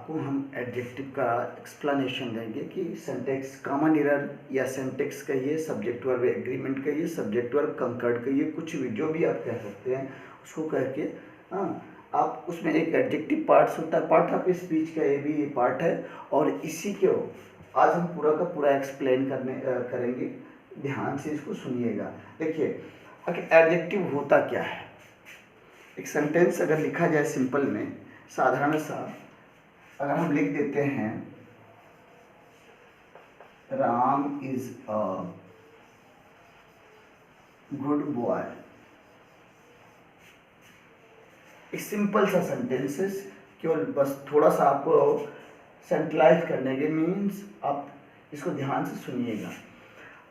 आपको हम एडजेक्टिव का एक्सप्लेनेशन देंगे कि सिंटैक्स कॉमन एरर या सिंटैक्स कहिए, सब्जेक्ट वर्ब एग्रीमेंट कहिए, सब्जेक्ट वर्ब कंकर्ड कहिए, कुछ भी जो भी आप कह सकते हैं उसको कह के हाँ आप उसमें एक एडजेक्टिव पार्ट्स होता है, पार्ट ऑफ स्पीच का ये भी ये पार्ट है और इसी को आज हम पूरा का पूरा एक्सप्लेन करेंगे। ध्यान से इसको सुनिएगा। देखिए एडजेक्टिव होता क्या है। एक सेंटेंस अगर लिखा जाए सिंपल में, साधारण सा अगर हम लिख देते हैं Ram is a good boy, एक सिंपल सा सेंटेंसेस, केवल बस थोड़ा सा आपको सेंट्रलाइज करने के मीन्स आप इसको ध्यान से सुनिएगा।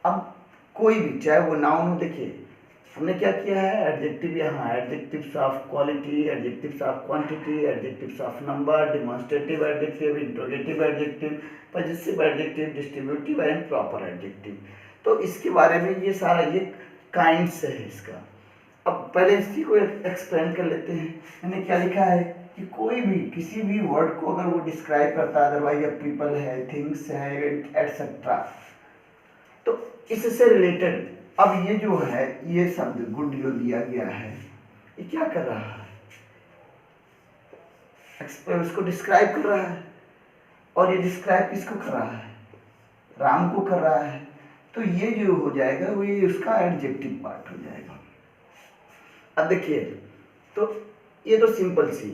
अब कोई भी चाहे वो नाउन हो, देखिए हमने क्या किया है एडजेक्टिव, यहाँ adjectives of quality, adjectives of quantity, adjectives of number, demonstrative adjective, interrogative adjective, possessive adjective, distributive and proper adjective. तो इसके बारे में ये सारा ये काइंड्स है इसका। अब पहले इसी को एक्सप्लेन कर लेते हैं। मैंने क्या लिखा है कि कोई भी किसी भी वर्ड को अगर वो डिस्क्राइब करता है, अदरवाइज पीपल है, थिंग्स है, एटसेट्रा, तो इससे रिलेटेड अब ये जो है ये शब्द गुड जो दिया गया है ये क्या कर रहा है, उसको डिस्क्राइब कर रहा है और ये डिस्क्राइब किसको कर रहा है, राम को कर रहा है। तो ये जो हो जाएगा वो ये उसका एडजेक्टिव पार्ट हो जाएगा। अब देखिए तो ये तो सिंपल सी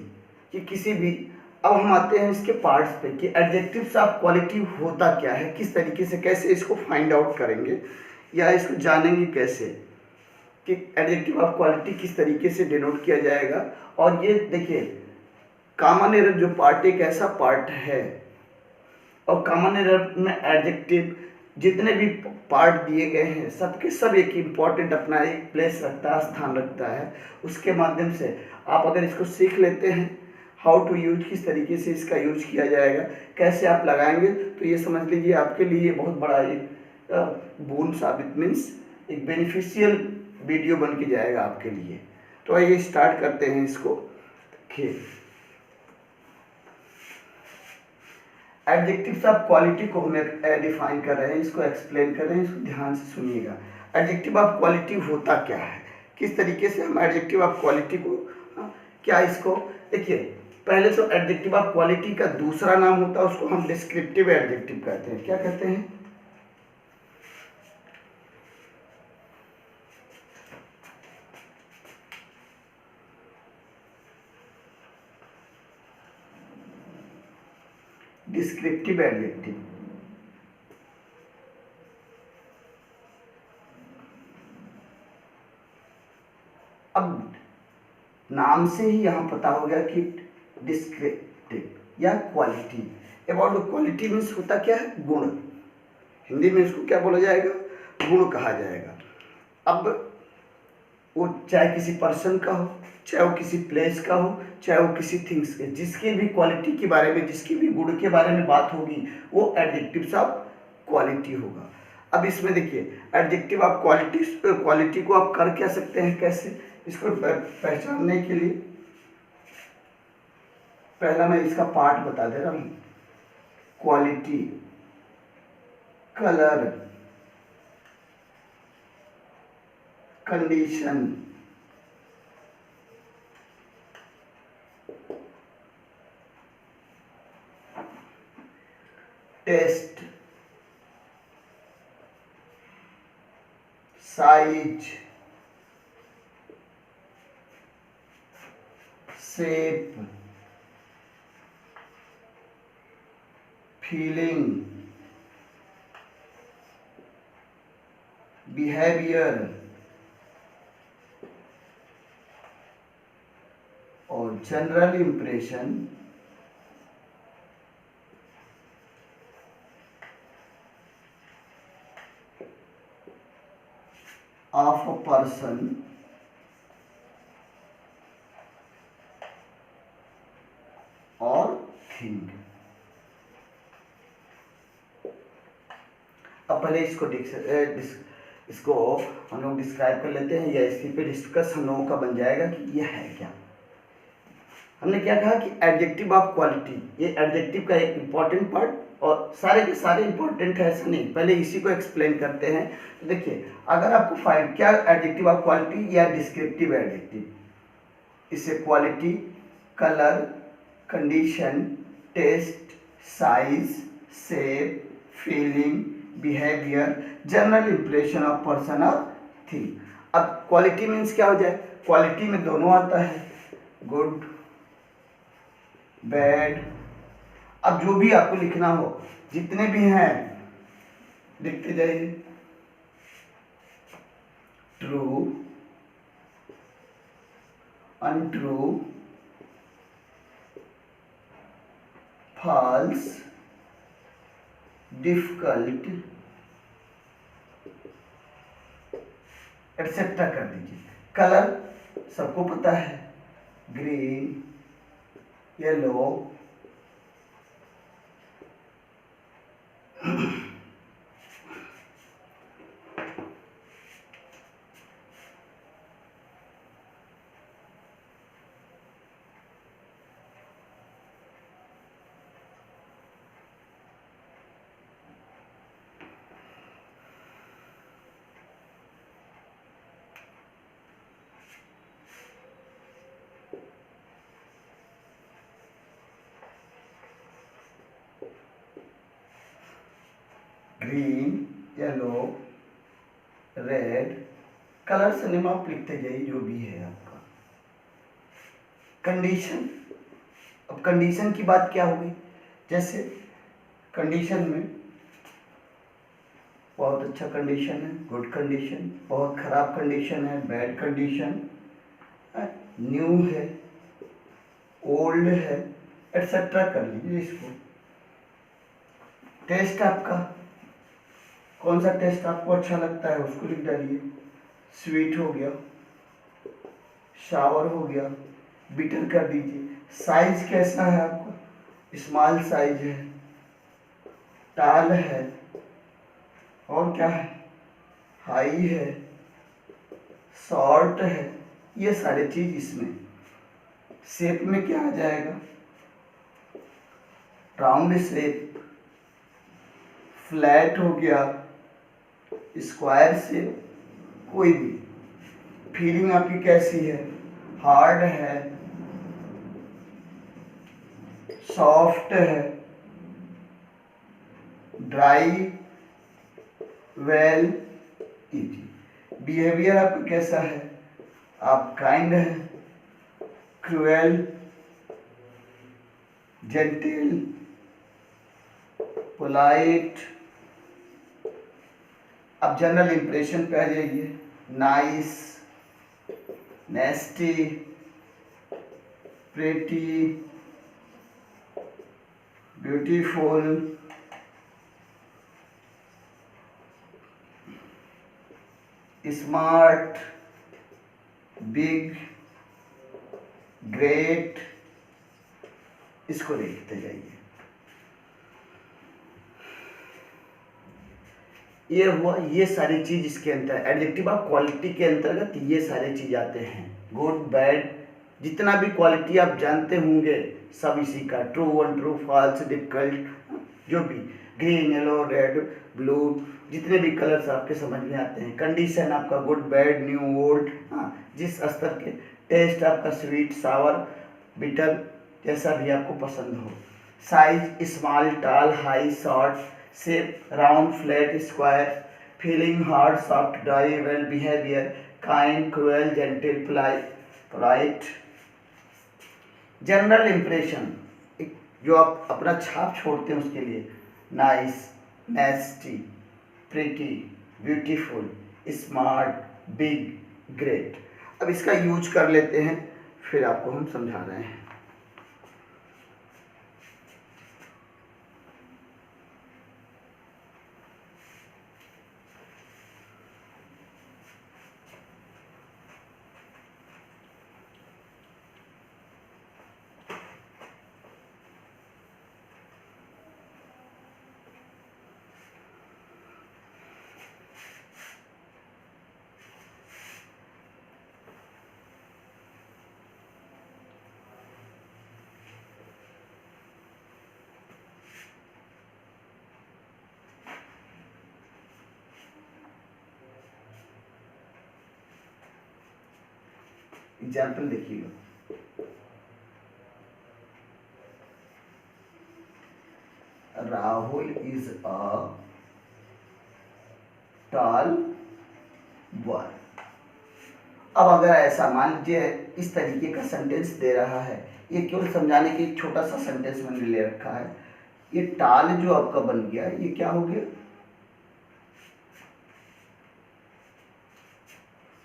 कि किसी भी, अब हम आते हैं इसके पार्ट्स पे कि एडजेक्टिव्स ऑफ क्वालिटी होता क्या है, किस तरीके से कैसे इसको फाइंड आउट करेंगे या इसको जानेंगे कैसे कि एडजेक्टिव ऑफ क्वालिटी किस तरीके से डिनोट किया जाएगा। और ये देखिए कॉमन एरर जो पार्ट एक ऐसा पार्ट है, और कॉमन एरर में एडजेक्टिव जितने भी पार्ट दिए गए हैं सबके सब एक इम्पॉर्टेंट अपना एक प्लेस रखता है, स्थान रखता है। उसके माध्यम से आप अगर इसको सीख लेते हैं हाउ टू यूज, किस तरीके से इसका यूज किया जाएगा, कैसे आप लगाएंगे, तो ये समझ लीजिए आपके लिए बहुत बड़ा एक बोन साबित मीन्स एक बेनिफिशियल वीडियो बन के जाएगा आपके लिए। तो आइए स्टार्ट करते हैं इसको। देखिए एडजेक्टिव्स ऑफ क्वालिटी को हम डिफाइन कर रहे हैं, इसको एक्सप्लेन कर रहे हैं, इसको ध्यान से सुनिएगा। एडजेक्टिव ऑफ क्वालिटी होता क्या है, किस तरीके से हम एडजेक्टिव ऑफ क्वालिटी को क्या इसको देखिए, पहले तो एडजेक्टिव ऑफ क्वालिटी का दूसरा नाम होता है, उसको हम डिस्क्रिप्टिव एडजेक्टिव कहते हैं। क्या कहते हैं? Descriptive adjective. अब नाम से ही यहाँ पता हो गया कि डिस्क्रिप्टिव या क्वालिटी। अबाउट क्वालिटी मीन्स होता क्या है, गुण। हिंदी में इसको क्या बोला जाएगा, गुण कहा जाएगा। अब वो चाहे किसी पर्सन का हो, चाहे वो किसी प्लेस का हो, चाहे वो किसी थिंग्स के, जिसकी भी क्वालिटी के बारे में, जिसकी भी गुण के बारे में बात होगी वो एडजेक्टिव्स ऑफ क्वालिटी होगा। अब इसमें देखिए एडजेक्टिव ऑफ क्वालिटी को आप कर क्या सकते हैं, कैसे इसको पहचानने के लिए पहला मैं इसका पार्ट बता दे रहा हूँ। Quality, colour, condition, taste, size, shape, feeling, behaviour और general impression of a person और थिंग। अब पहले इसको हम लोग डिस्क्राइब कर लेते हैं या इसी पे डिस्कस हम लोगों का बन जाएगा कि यह है क्या। हमने क्या कहा कि एडजेक्टिव ऑफ क्वालिटी, ये एडजेक्टिव का एक इंपॉर्टेंट पार्ट, और सारे के सारे इंपॉर्टेंट है ऐसा नहीं, पहले इसी को एक्सप्लेन करते हैं। तो देखिए, अगर आपको फाइंड क्या एडजेक्टिव ऑफ क्वालिटी या डिस्क्रिप्टिव एडजेक्टिव, इससे quality, colour, condition, taste, size, shape, feeling, behaviour, general impression of person और थिंग। अब क्वालिटी मीन्स क्या हो जाए, क्वालिटी में दोनों आता है, गुड, बैड। अब जो भी आपको लिखना हो, जितने भी हैं लिखते जाइए। True, untrue, false, difficult, etcetera कर दीजिए। कलर सबको पता है, green, yellow, green, yellow, red, colour से नेम आप लिखते जाइए जो भी है आपका। कंडीशन, अब कंडीशन की बात क्या होगी, जैसे कंडीशन में बहुत अच्छा कंडीशन है, गुड कंडीशन, बहुत खराब कंडीशन है, बैड कंडीशन, न्यू है, ओल्ड है, एटसेट्रा कर लीजिए इसको। टेस्ट आपका, कौन सा टेस्ट आपको अच्छा लगता है उसको लिख डालिए। स्वीट हो गया, शावर हो गया, बिटर कर दीजिए। साइज कैसा है आपका, स्मॉल साइज है, टाल है, और क्या है, हाई है, शॉर्ट है, ये सारे चीज इसमें। शेप में क्या आ जाएगा, राउंड शेप, फ्लैट हो गया, स्क्वायर शेप, कोई भी। फीलिंग आपकी कैसी है, हार्ड है, सॉफ्ट है, ड्राई, वेल, इजी। बिहेवियर आपका कैसा है, आप काइंड है, क्रूएल, जेंटल, पोलाइट। अब जनरल इंप्रेशन पे आ जाइए, nice, nasty, pretty, beautiful, smart, big, great, इसको लिखते जाइए। ये हुआ, ये सारी चीज इसके अंतर, एडजेक्टिव ऑफ क्वालिटी के अंतर्गत ये सारे चीज आते हैं। गुड, बैड, जितना भी क्वालिटी आप जानते होंगे सब इसी का, ट्रू, अनट्रू, फॉल्स, डिफिकल्ट, जो भी, ग्रीन, येलो, रेड, ब्लू, जितने भी कलर्स आपके समझ में आते हैं। कंडीशन आपका गुड, बैड, न्यू, ओल्ड, हाँ, जिस स्तर के। टेस्ट आपका स्वीट, सावर, बिटर, जैसा भी आपको पसंद हो। Size small, tall, high, short, shape round, flat, square, feeling hard, soft, dry, well, behaviour kind, cruel, gentle, polite. General impression, जो आप अपना छाप छोड़ते हैं उसके लिए, nice, nasty, pretty, beautiful, smart, big, great. अब इसका यूज कर लेते हैं, फिर आपको हम समझा रहे हैं। एग्जाम्पल देखिएगा, Rahul is a tall boy. अब अगर ऐसा मान लीजिए इस तरीके का सेंटेंस दे रहा है, ये केवल समझाने के एक छोटा सा सेंटेंस मैंने ले रखा है। ये टाल जो आपका बन गया, ये क्या हो गया,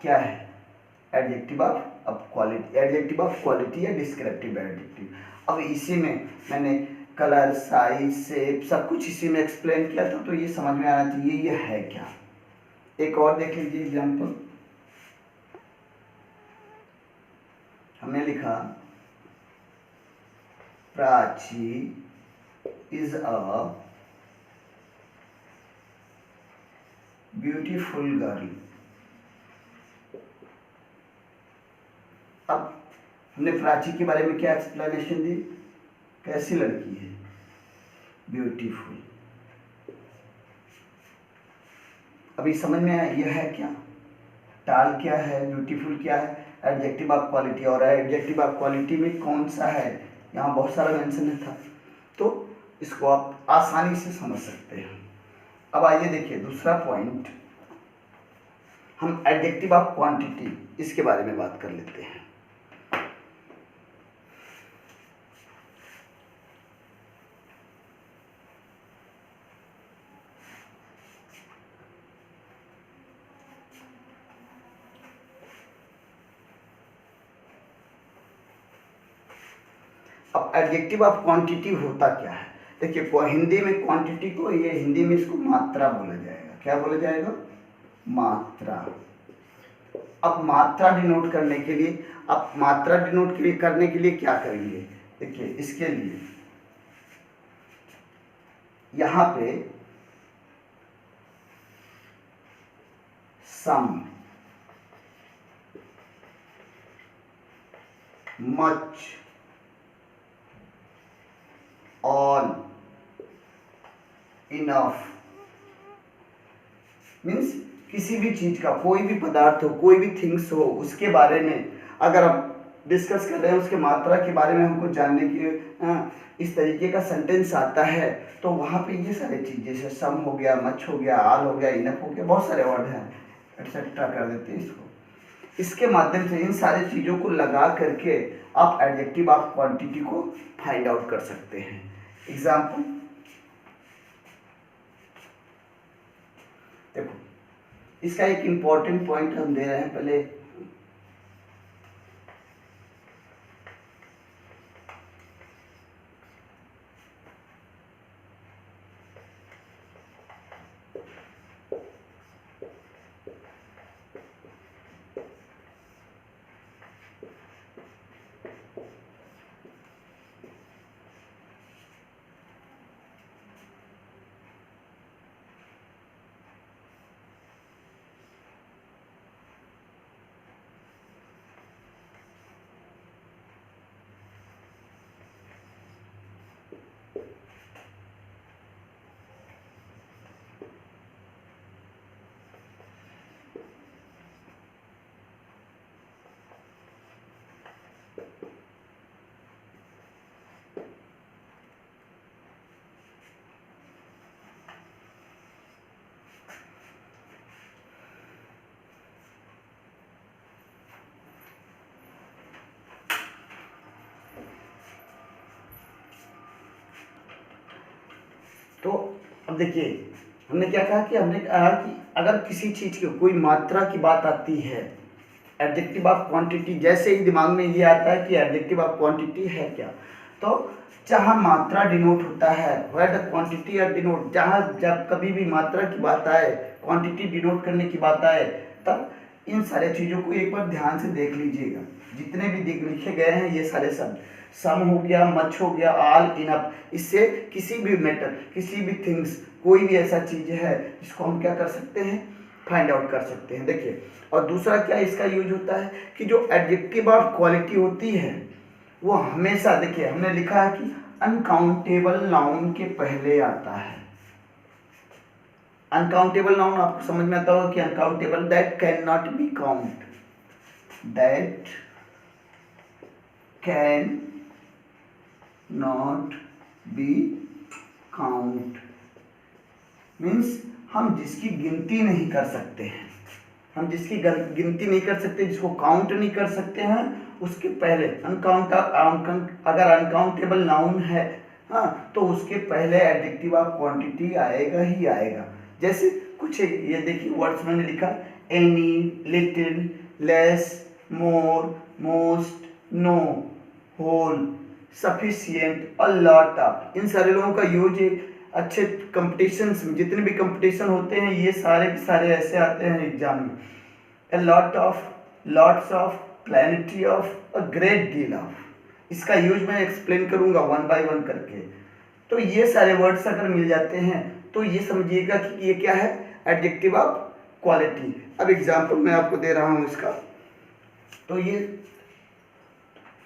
क्या है, adjective of quality, adjective of quality या डिस्क्रिप्टिव एडजेक्टिव। अब इसी में मैंने कलर, साइज, शेप सब कुछ इसी में एक्सप्लेन किया था, तो ये समझ में आना चाहिए ये है क्या। एक और देख लीजिए एग्जाम्पल, हमने लिखा Prachi is a beautiful girl. अब हमने प्राची के बारे में क्या एक्सप्लेनेशन दी, कैसी लड़की है, ब्यूटीफुल। अभी समझ में आया यह है क्या, टाल क्या है, ब्यूटीफुल क्या है, एडजेक्टिव ऑफ क्वालिटी। और एडजेक्टिव ऑफ क्वालिटी में कौन सा है, यहाँ बहुत सारा मेंशन था, तो इसको आप आसानी से समझ सकते हैं। अब आइए देखिए दूसरा पॉइंट, हम एडजेक्टिव ऑफ क्वांटिटी इसके बारे में बात कर लेते हैं। अब एडजेक्टिव ऑफ क्वांटिटी होता क्या है, देखिए हिंदी में क्वांटिटी को, ये हिंदी में इसको मात्रा बोला जाएगा। क्या बोला जाएगा, मात्रा। अब मात्रा डिनोट करने के लिए, अब मात्रा डिनोट करने के लिए क्या करेंगे, देखिए इसके लिए यहां पे सम, मच, ऑल, इनफ मीन्स किसी भी चीज का, कोई भी पदार्थ हो, कोई भी थिंग्स हो, उसके बारे में अगर आप डिस्कस कर रहे हैं, उसके मात्रा के बारे में हमको जानने की इस तरीके का सेंटेंस आता है, तो वहाँ पे ये सारी चीज़ जैसे सम हो गया, मच हो गया, आल हो गया, इनफ हो गया, बहुत सारे वर्ड हैं, एक्सेट्रा कर देते हैं इसको। इसके माध्यम से इन सारी चीज़ों को लगा करके आप एडजेक्टिव ऑफ क्वांटिटी को फाइंड आउट कर सकते हैं। एग्जाम्पल देखो, इसका एक इंपॉर्टेंट पॉइंट हम दे रहे हैं पहले, तो अब देखिए हमने क्या कहा कि हमने कहा कि अगर किसी चीज की कोई मात्रा की बात आती है, एडजेक्टिव ऑफ क्वांटिटी, जैसे ही दिमाग में ये आता है कि एडजेक्टिव ऑफ क्वांटिटी है क्या, तो जहाँ मात्रा डिनोट होता है, where the quantity are denote, जहाँ जब कभी भी मात्रा की बात आए, क्वांटिटी डिनोट करने की बात आए, तब इन सारे चीज़ों को एक बार ध्यान से देख लीजिएगा। जितने भी लिखे गए हैं ये सारे शब्द, सम हो गया, मच हो गया, ऑल, इनफ, इससे किसी भी मैटर, किसी भी थिंग्स, कोई भी ऐसा चीज़ है जिसको हम क्या कर सकते हैं, फाइंड आउट कर सकते हैं। देखिए, और दूसरा क्या इसका यूज होता है कि जो एडजेक्टिव ऑफ क्वालिटी होती है वो हमेशा, देखिए हमने लिखा है कि अनकाउंटेबल नाउन के पहले आता है। अनकाउंटेबल नाउन आपको समझ में आता होगा कि uncountable, that can not be count, that can not be count means हम जिसकी गिनती नहीं कर सकते हैं, हम जिसकी गिनती नहीं कर सकते, जिसको काउंट नहीं कर सकते हैं, उसके पहले अगर अनकाउंटेबल नाउन है, हाँ, तो उसके पहले एडजेक्टिव ऑफ क्वांटिटी आएगा ही आएगा। जैसे कुछ ये देखिए वर्ड्स मैंने लिखा, any, little, less, more, most, no, whole, sufficient, a lot of, इन सारे लोगों का यूज अच्छे कंपटीशंस में, जितने भी कंपटीशन होते हैं ये सारे के सारे ऐसे आते हैं एग्जाम में। A lot of, lots of, plenty of, a great deal of, इसका यूज मैं एक्सप्लेन करूंगा वन बाय वन करके। तो ये सारे वर्ड्स अगर मिल जाते हैं तो ये समझिएगा कि ये क्या है, एडजेक्टिव ऑफ क्वालिटी। अब एग्जाम्पल मैं आपको दे रहा हूँ इसका, तो ये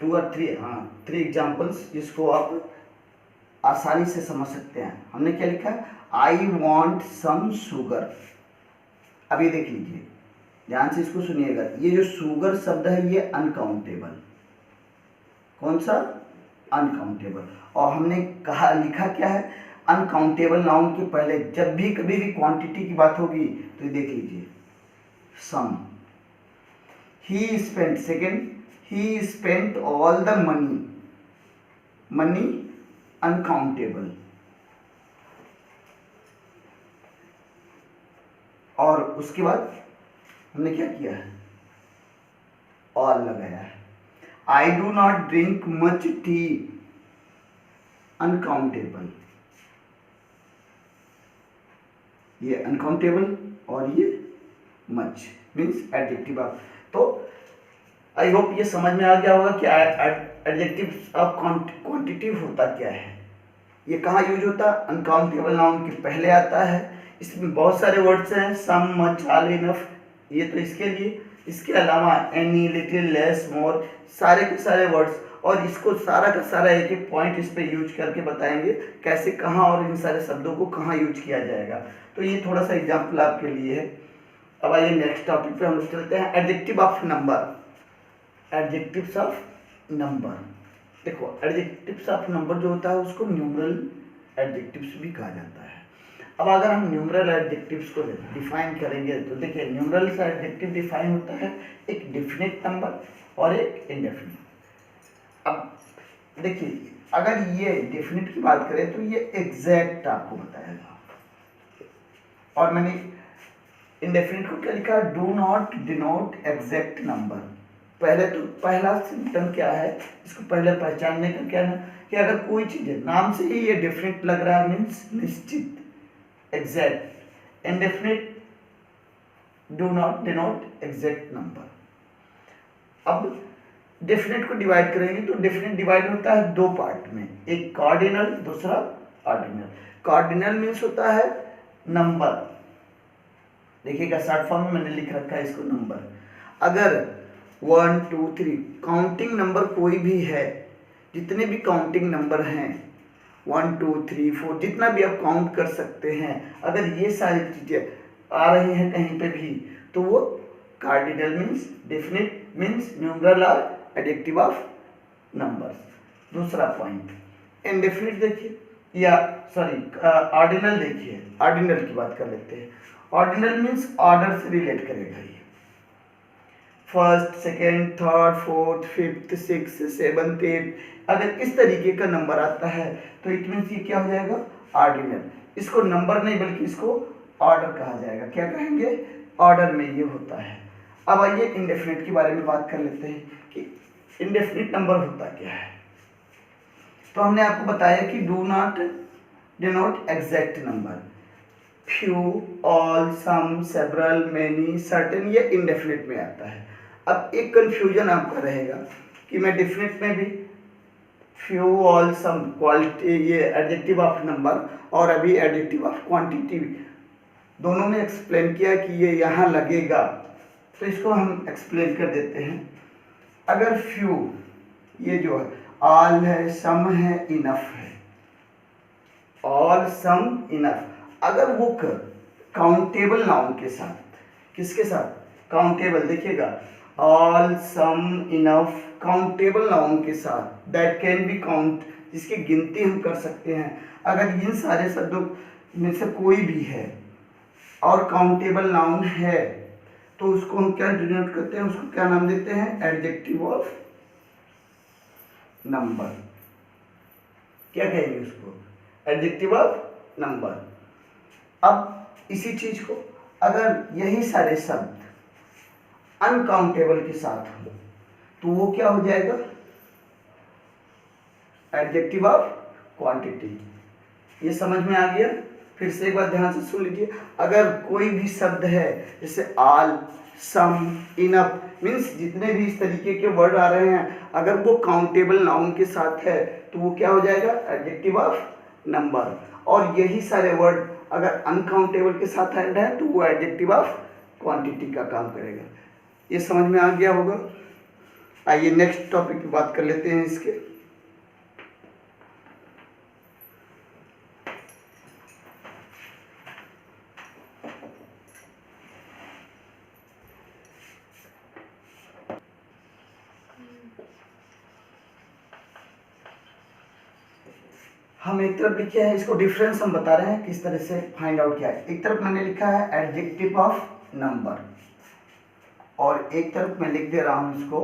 2 और 3 एग्जाम्पल्स जिसको आप आसानी से समझ सकते हैं। हमने क्या लिखा है, आई वॉन्ट सम शुगर। अब ये देख लीजिए, ध्यान से इसको सुनिएगा, ये जो शुगर शब्द है ये अनकाउंटेबल, कौन सा, अनकाउंटेबल। और हमने कहा लिखा क्या है, अनकाउंटेबल नाउन के पहले जब भी कभी भी क्वांटिटी की बात होगी तो ये देख लीजिए, some, he spent, second, he spent all the money, money uncountable. और उसके बाद हमने क्या किया है, ऑल लगाया है। I do not drink much T, uncountable, ये अनकाउंटेबल और ये मच मीन्स एडजेक्टिव ऑफ। तो आई होप ये समझ में आ गया होगा कि एडजेक्टिव ऑफ क्वांटिटिव होता क्या है, ये कहाँ यूज होता है, अनकाउंटेबल नाउन के पहले आता है। इसमें बहुत सारे वर्ड्स हैं, सम, मच, ऑल, इनफ, ये तो इसके लिए। इसके अलावा एनी, लिटिल, लेस, मोर, सारे के सारे वर्ड्स, और इसको सारा का सारा एक एक पॉइंट इस पे यूज करके बताएंगे कैसे, कहाँ और इन सारे शब्दों को कहाँ यूज किया जाएगा। तो ये थोड़ा सा एग्जाम्पल आपके लिए है। अब आइए नेक्स्ट टॉपिक पे हम लोग चलते हैं, adjective of number. Adjectives of number, देखो एडजेक्टिव्स ऑफ नंबर जो होता है उसको न्यूमरल एडजेक्टिव्स भी कहा जाता है। अब अगर हम न्यूमरल एडजेक्टिव्स को डिफाइन करेंगे तो देखिए, न्यूमरल एडजेक्टिव डिफाइन होता है एक डेफिनेट नंबर और एक इनडेफिनिट। अब देखिए, अगर ये डेफिनेट की बात करें तो ये एग्जैक्ट आपको बताएगा, और मैंने इनडेफिनिट को क्या लिखा, do not denote exact number. पहले तो पहला सिम्टम क्या है, इसको पहले पहचानने का क्या है कि अगर कोई चीज़ है नाम से ही ये डेफिनेट लग रहा है मीन्स निश्चित, exact. Indefinite, do not denote exact number. अब डेफिनेट को डिवाइड करेंगे तो डेफिनेट डिवाइड होता है 2 पार्ट में, एक कार्डिनल, दूसरा ऑर्डिनल। कार्डिनल मीन्स होता है नंबर, देखिएगा शॉर्ट फॉर्म में मैंने लिख रखा है इसको नंबर। अगर 1 2 3 काउंटिंग नंबर कोई भी है, जितने भी काउंटिंग नंबर हैं 1 2 3 4 जितना भी आप काउंट कर सकते हैं, अगर ये सारी चीज़ें आ रही हैं कहीं पे भी तो वो cardinal means, definite means numeral और एडजेक्टिव ऑफ नंबर्स। दूसरा पॉइंट, इनडेफिनिट देखिए, या सॉरी ऑर्डिनल देखिए, ऑर्डिनल की बात कर लेते हैं। ऑर्डिनल मीन्स ऑर्डर से रिलेट करेगा ये, first, second, third, fourth, fifth, six, seventh, eight, अगर इस तरीके का नंबर आता है तो इट मीन्स ये क्या हो जाएगा, ऑर्डिनल। इसको नंबर नहीं बल्कि इसको ऑर्डर कहा जाएगा, क्या कहेंगे, ऑर्डर में ये होता है। अब आइए इंडेफिनिट के बारे में बात कर लेते हैं कि इंडेफिनिट नंबर होता क्या है। तो हमने आपको बताया कि do not denote exact number, few, all, some, several, many, certain, ये इंडेफिनिट में आता है। अब एक कंफ्यूजन आपका रहेगा कि मैं डेफिनेट में भी फ्यू, ऑल, सम, क्वालिटी, ये एडजेक्टिव ऑफ नंबर, और अभी एडजेक्टिव ऑफ क्वांटिटी दोनों में एक्सप्लेन किया कि ये यहाँ लगेगा, तो इसको हम एक्सप्लेन कर देते हैं। अगर फ्यू, ये जो है ऑल है, सम है, इनफ है, ऑल, सम, इनफ, अगर वो काउंटेबल नाउन के साथ, किसके साथ, काउंटेबल, देखिएगा ऑल सम इनफ काउंटेबल नाउन के साथ, दैट कैन बी काउंट, जिसकी गिनती हम कर सकते हैं। अगर इन सारे शब्दों में से कोई भी है और काउंटेबल नाउन है तो उसको हम क्या डिनोट करते हैं, उसको क्या नाम देते हैं, एडजेक्टिव ऑफ नंबर। क्या कहेंगे उसको, एडजेक्टिव ऑफ नंबर। अब इसी चीज को अगर यही सारे शब्द अनकाउंटेबल के साथ हो तो वो क्या हो जाएगा, एडजेक्टिव ऑफ क्वांटिटी। ये समझ में आ गया? फिर से एक बार ध्यान से सुन लीजिए। अगर कोई भी शब्द है जैसे ऑल, सम, इनफ, मीन्स जितने भी इस तरीके के वर्ड आ रहे हैं, अगर वो काउंटेबल नाउन के साथ है तो वो क्या हो जाएगा, एडजेक्टिव ऑफ नंबर। और यही सारे वर्ड अगर अनकाउंटेबल के साथ ऐड है तो वो एडजेक्टिव ऑफ क्वांटिटी का काम करेगा। ये समझ में आ गया होगा? आइए नेक्स्ट टॉपिक की बात कर लेते हैं इसके। हम एक तरफ लिखे हैं, इसको डिफरेंस हम बता रहे हैं किस तरह से फाइंड आउट किया है। एक तरफ मैंने लिखा है एडजेक्टिव ऑफ नंबर और एक तरफ मैं लिख दे रहा हूं इसको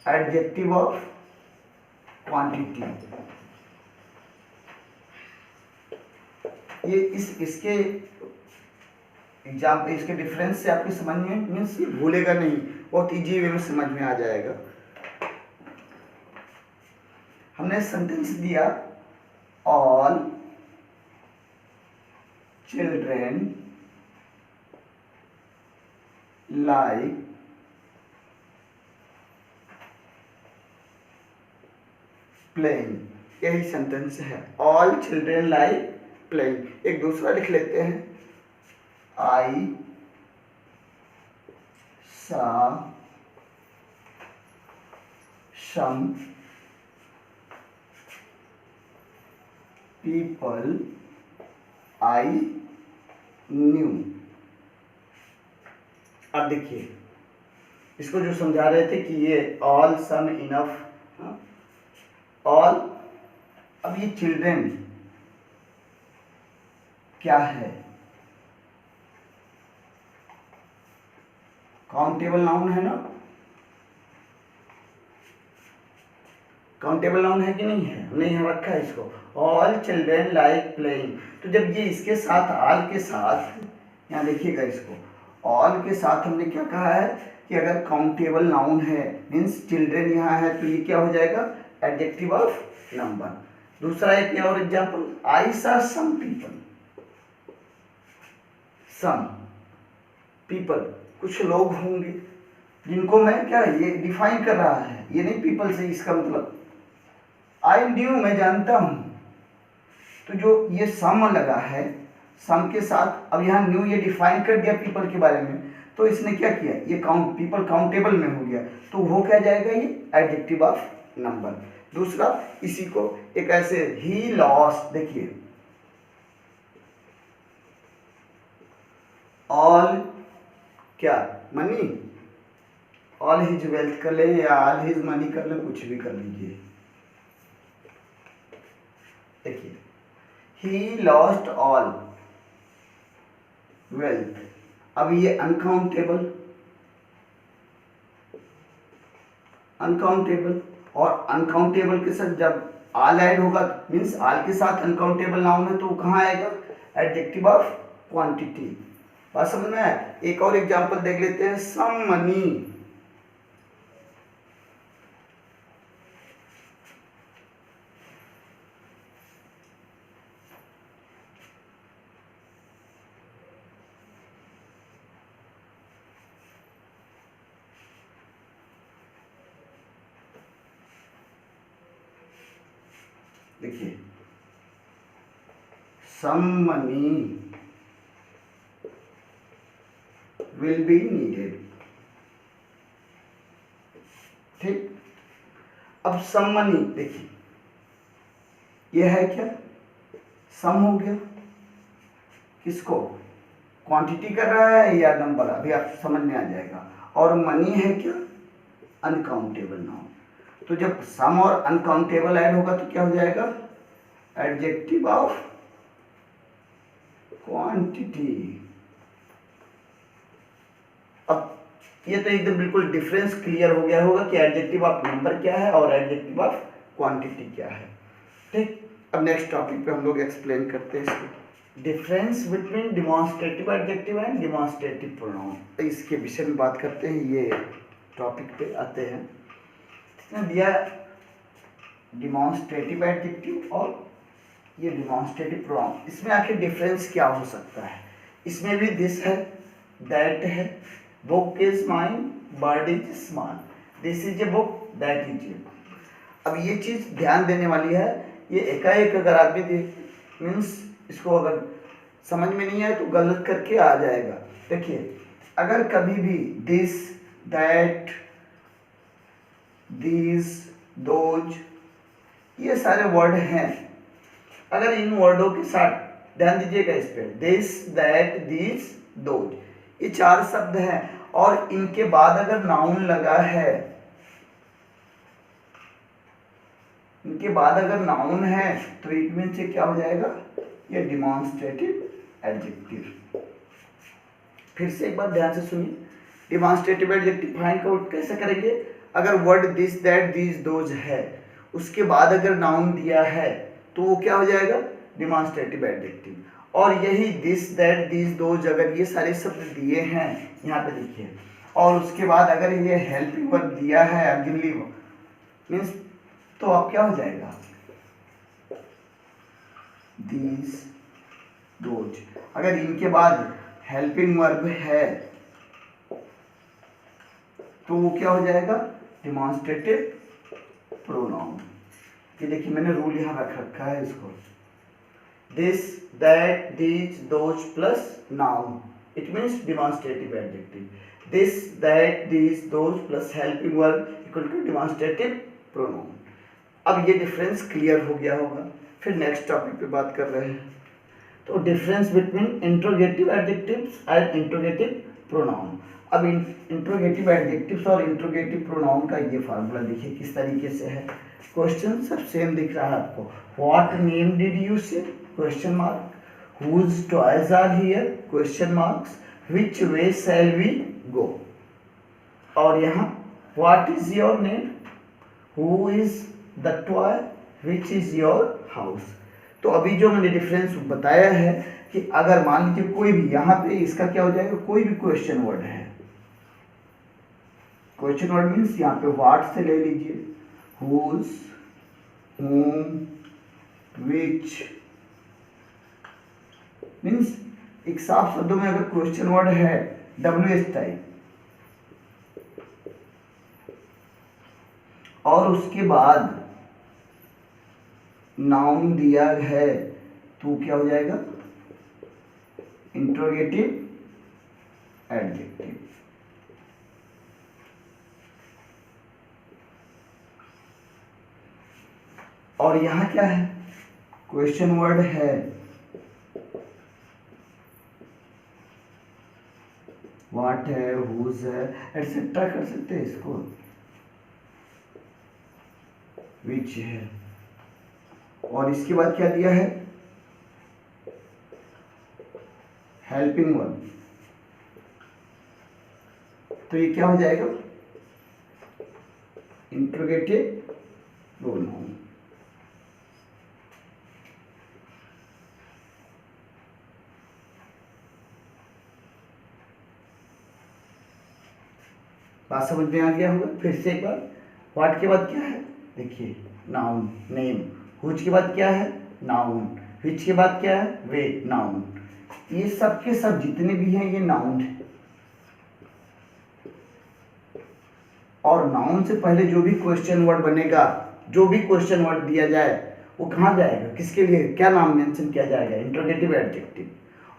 एडजेक्टिव ऑफ क्वांटिटी। ये इसके एग्जाम्पल, इसके डिफरेंस से आपकी समझ में, मीन्स ये भूलेगा नहीं, बहुत इजी वे में समझ में आ जाएगा। हमने सेंटेंस दिया ऑल चिल्ड्रेन लाइक प्लेइंग, यही सेंटेंस है, ऑल चिल्ड्रेन लाइक प्लेइंग। एक दूसरा लिख लेते हैं, आई सा सम पीपल आई न्यू। अब देखिए इसको जो समझा रहे थे कि ये ऑल, सम, इनफ, ऑल। अब ये चिल्ड्रेन क्या है, काउंटेबल नाउन है ना, काउंटेबल नाउन है कि नहीं है, हमने यहाँ रखा है इसको, ऑल चिल्ड्रेन लाइक प्लेइंग। तो जब ये इसके साथ, ऑल के साथ, यहाँ देखिएगा इसको, ऑल के साथ हमने क्या कहा है कि अगर काउंटेबल नाउन है, मीन्स चिल्ड्रेन यहाँ है, तो ये क्या हो जाएगा, एडजेक्टिव ऑफ नंबर। दूसरा एक और एग्जांपल, आई सा सम पीपल, सम पीपल, कुछ लोग होंगे जिनको मैं क्या, ये डिफाइन कर रहा है, ये नहीं पीपल से इसका मतलब, आई न्यू, मैं जानता हूं। तो जो ये सम लगा है, सम के साथ अब यहाँ न्यू ये डिफाइन कर दिया पीपल के बारे में, तो इसने क्या किया, ये काउंट, पीपल काउंटेबल में हो गया, तो वो क्या जाएगा, ये एडजेक्टिव ऑफ नंबर। दूसरा इसी को एक ऐसे, ही लॉस्ट, देखिए ऑल क्या, मनी, ऑल हिज वेल्थ कर ले या ऑल हिज मनी कर ले, कुछ भी कर लीजिए। देखिए ही लॉस्ट ऑल वेल्थ, अब ये अनकाउंटेबल, अनकाउंटेबल, और अनकाउंटेबल के साथ जब ऑल ऐड होगा, मीन्स ऑल के साथ अनकाउंटेबल नाउन है, तो वो कहाँ आएगा, एडजेक्टिव ऑफ क्वांटिटी। बात समझ में आया? एक और एग्जांपल देख लेते हैं, सम मनी, देखिए some money will be needed, ठीक। अब सम मनी, देखिए ये है क्या, सम हो गया, किसको, क्वांटिटी कर रहा है या नंबर, अभी आप समझ में आ जाएगा। और मनी है क्या, अनकाउंटेबल नाउन। तो जब सम और अनकाउंटेबल ऐड होगा तो क्या हो जाएगा, एडजेक्टिव ऑफ क्वांटिटी। अब ये तो एकदम बिल्कुल डिफरेंस क्लियर हो गया होगा कि एडजेक्टिव ऑफ नंबर क्या है और एडजेक्टिव ऑफ क्वांटिटी क्या है। ठीक, अब नेक्स्ट टॉपिक पे हम लोग एक्सप्लेन करते हैं इसको, difference between demonstrative adjective and demonstrative pronoun. इसके विषय में बात करते हैं, ये टॉपिक पे आते हैं। इसने दिया डिमॉन्स्ट्रेटिव एडजेक्टिव और ये डिमॉन्स्ट्रेटिव प्रोनाउन, इसमें आखिर डिफरेंस क्या हो सकता है। इसमें भी दिस है, दैट है, book is mine, bird is small, this is a book, that is a book. अब ये चीज ध्यान देने वाली है, ये एकाएक अगर आदमी देख मीन्स इसको अगर समझ में नहीं आए तो गलत करके आ जाएगा। देखिए, अगर कभी भी दिस, दैट, दीज, दोज, ये सारे वर्ड हैं, अगर इन वर्डों के साथ ध्यान दीजिएगा इस पे, दिस, दैट, दीज, दोज, ये चार शब्द हैं और इनके बाद अगर नाउन लगा है, इनके बाद अगर नाउन है तो इट मीन से क्या हो जाएगा, ये डिमॉन्स्ट्रेटिव एडजेक्टिव। फिर से एक बार ध्यान से सुनिए, डिमॉन्स्ट्रेटिव एडजेक्टिव फाइंड आउट कैसे करेंगे, अगर word this, that, these, those है, उसके बाद अगर नाउन दिया है तो वो क्या हो जाएगा, डिमॉन्स्ट्रेटिव एडजेक्टिव। और यही दिस, दैट, दीज, दोज, अगर ये सारे शब्द दिए हैं यहाँ पे देखिए, और उसके बाद अगर ये हेल्पिंग वर्ब दिया है अगली मीन्स, तो अब क्या हो जाएगा, दीज, दोज। अगर इनके बाद हेल्पिंग वर्ब है तो वो क्या हो जाएगा, डिमॉन्स्ट्रेटिव प्रोनाउन। ये देखिए मैंने रूल यहाँ रख रखा है इसको, this, that, these, those plus noun, it means demonstrative adjective. This, that, these, those plus helping verb equal to demonstrative pronoun. अब ये डिफरेंस क्लियर हो गया होगा। फिर नेक्स्ट टॉपिक पे बात कर रहे हैं, तो difference between interrogative adjectives and interrogative pronoun. अब इंट्रोगेटिव एडजेक्टिव्स और इंट्रोगेटिव प्रोनाउन का ये फार्मूला देखिए किस तरीके से है। क्वेश्चन सब सेम दिख रहा है आपको, what name did you say, question mark, whose toys are here, question marks, which way shall we go. और यहाँ what is your name, who is the toy, which is your house. तो अभी जो मैंने डिफरेंस बताया है कि अगर मान लीजिए कोई भी यहाँ पे इसका क्या हो जाएगा, कोई भी क्वेश्चन वर्ड है, क्वेश्चन वर्ड मीन्स यहाँ पे व्हाट से ले लीजिए, whose, whom, which, मीन्स एक साफ शब्दों में अगर क्वेश्चन वर्ड है WH टाइप और उसके बाद नाउन दिया है तो क्या हो जाएगा, इंट्रोगेटिव एडजेक्टिव। और यहां क्या है, क्वेश्चन वर्ड है, व्हाट है, हुज है, एटसेट्रा कर सकते हैं इसको, विच है, और इसके बाद क्या दिया है, हेल्पिंग वर्ब। तो ये क्या हो जाएगा, इंट्रोगेटिव प्रोनाउन। बात समझ में आ गया होगा। फिर से एक बार, व्हाट के बाद क्या है, देखिए नाउन, नेम, हुज के बाद क्या है, नाउन, व्हिच के बाद क्या है, वे, नाउन। ये सब के सब जितने भी हैं ये नाउन है, और नाउन से पहले जो भी क्वेश्चन वर्ड बनेगा, जो भी क्वेश्चन वर्ड दिया जाए वो कहाँ जाएगा, किसके लिए, क्या नाम मेंशन किया जाएगा, इंट्रोगेटिव एडजेक्टिव।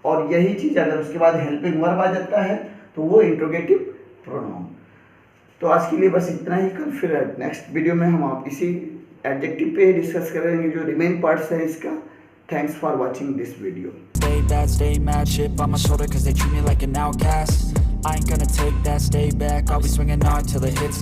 और यही चीज अगर उसके बाद हेल्पिंग वर्ब आ जाता है तो वो इंट्रोगेटिव प्रोनाउन। तो आज के लिए बस इतना ही, कल फिर नेक्स्ट वीडियो में हम आप इसी एडजेक्टिव पे ही डिस्कस करेंगे जो रिमेन पार्ट्स है इसका। Thanks for watching this video. Stay bad, stay mad, chip on my shoulder cause they treat me like an outcast. I ain't gonna take that, stay back, I'll be swinging hard till it hits